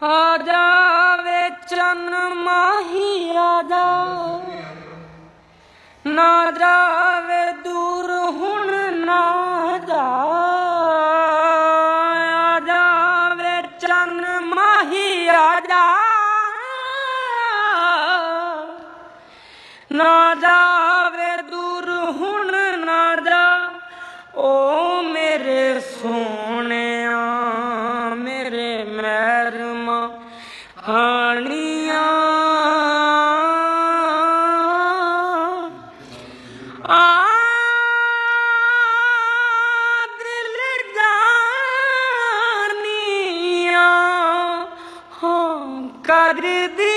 ਆ ਜਾਵੇ ਚੰਨ ਮਾਹੀ ਆ ਜਾ, ਨਾ ਜਾਵੇ ਦੂਰ ਹੁਣ ਨਾ ਜਾ। ਆ ਜਾਵੇ ਚੰਨ ਮਾਹੀ ਆ ਜਾ, ਨਾ ਜਾਵੇ ਦੂਰ ਹੁਣ ਨਾ ਜਾ। ਓ ਮੇਰੇ ਸੋਹਣਿਆ ਮੇਰੇ ਮਹਿਰਮਾ ਹਾਣੀਆਂ, ਆ ਦਿਲ ਜਾਨੀਆਂ ਹਾਂ ਕਰਦੀ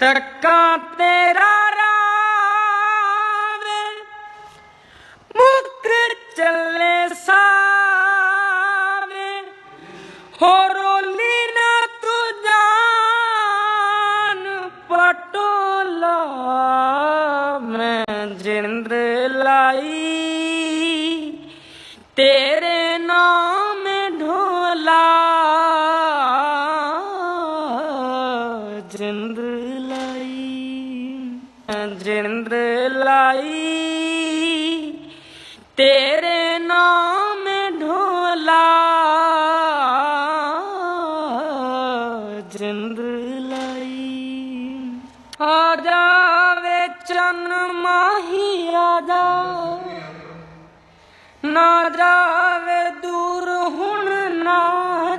ਤੜਕਾ ਤੇਰਾ ਰਾਵੇ ਮੁੱਕਰ ਚੱਲੇ ਸਾਵੇ, ਹੋ ਰੋਲੀ ਨਾ ਤੂੰ ਜਾਨ ਪਟੋਲਾ। ਮੈਂ ਜਿੰਦ ਲਾਈ ਤੇਰੇ ਨਾਮ ਢੋਲਾ, ਜਿੰਦ ਜਿੰਦ लाई तेरे नाम ढोला, जिंद लाई। आ जावे चन्न माही आ जा, ना जावे दूर हुण ना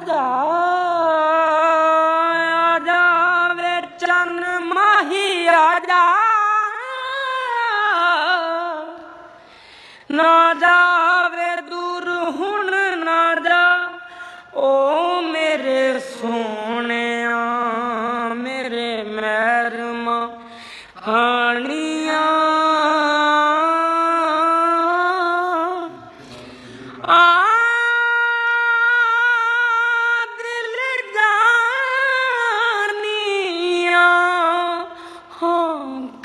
जा। आ जावे चन्न माही आ जा, ना जावे दूर हुण ना जा। ओ मेरे सोहणिया मेरे मਹਿਰਮਾ ਹਾਣੀਆਂ, ਆ ਦਿਲ ਜਾਨੀਆਂ ਹਾਂ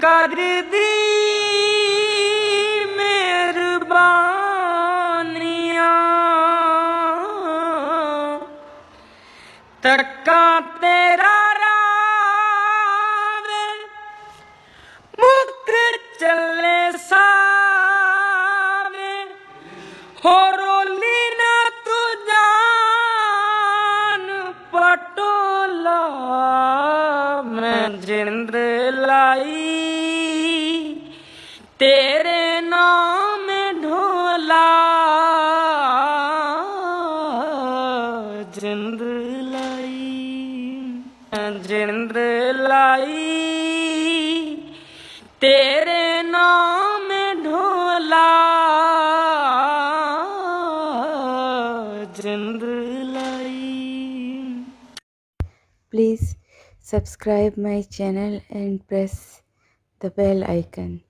ਕਰਦੀ ਤੜਕਾ ਤੇਰਾ ਰਾਵੇ ਮੁੱਕਰ ਚੱਲੇ ਸਾਵੇ, ਹੋ ਰੋਲੀ ਨਾ ਤੂੰ ਜਾਨ ਪਟੋਲਾ। ਮੈਂ ਜਿੰਦ ਲਾਈ ਤੇਰੇ ਨਾਮ ਢੋਲਾ, ਜਿੰਦ जिंद लाई तेरे नाम ढोला, जिंद लाई। Please subscribe my channel and press the bell icon.